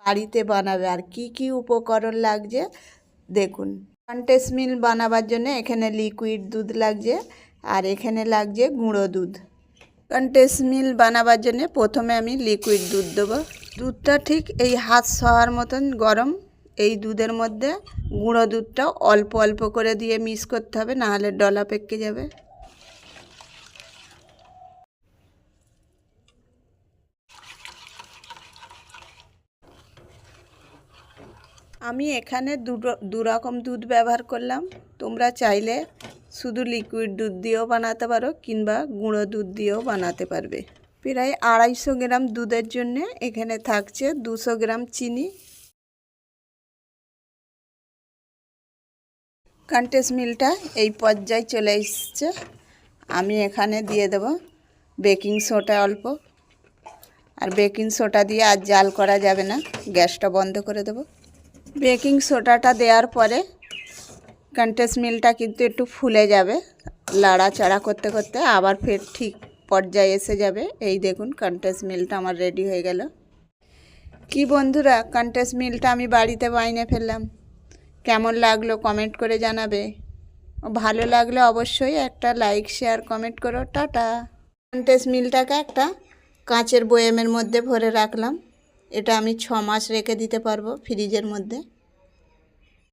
বাড়িতে বানাবে আর কি কি উপকরণ লাগছে দেখুন। কন্টেন্স মিল্ক বানাবার জন্য এখানে লিকুইড দুধ লাগছে আর এখানে লাগছে গুঁড়ো দুধ। কন্টেন্স মিল্ক বানাবার জন্য প্রথমে আমি লিকুইড দুধ দেবো। দুধটা ঠিক এই হাত সওয়ার মতন গরম। এই দুধের মধ্যে গুঁড়ো দুধটা অল্প অল্প করে দিয়ে মিক্স করতে হবে, নাহলে ডলা পেকে যাবে। আমি এখানে দু রকম দুধ ব্যবহার করলাম। তোমরা চাইলে শুধু লিকুইড দুধ দিয়েও বানাতে পারো কিংবা গুঁড়ো দুধ দিয়েও বানাতে পারবে। প্রায় 250 গ্রাম দুধের জন্য এখানে থাকছে 200 গ্রাম চিনি। কন্টেন্স মিল্কটা এই পর্যায়ে চলে এসছে। আমি এখানে দিয়ে দেব বেকিং সোডা অল্প। আর বেকিং সোডা দিয়ে আর জাল করা যাবে না, গ্যাসটা বন্ধ করে দেব। বেকিং সোডাটা দেওয়ার পরে কন্টেন্স মিল্কটা কিন্তু একটু ফুলে যাবে, লাড়াচাড়া করতে করতে আবার ফের ঠিক পর্যায়ে এসে যাবে। এই দেখুন কন্টেন্স মিল্কটা আমার রেডি হয়ে গেল। কি বন্ধুরা, কন্টেন্স মিল্কটা আমি বাড়িতে বানিয়ে ফেললাম। কেমন লাগলো কমেন্ট করে জানাবে। ভালো লাগলে অবশ্যই একটা লাইক শেয়ার কমেন্ট করো। টাটা। কন্টেন্স মিল্কটাকে একটা কাঁচের বয়ামের মধ্যে ভরে রাখলাম। এটা আমি 6 মাস রেখে দিতে পারবো ফ্রিজের মধ্যে।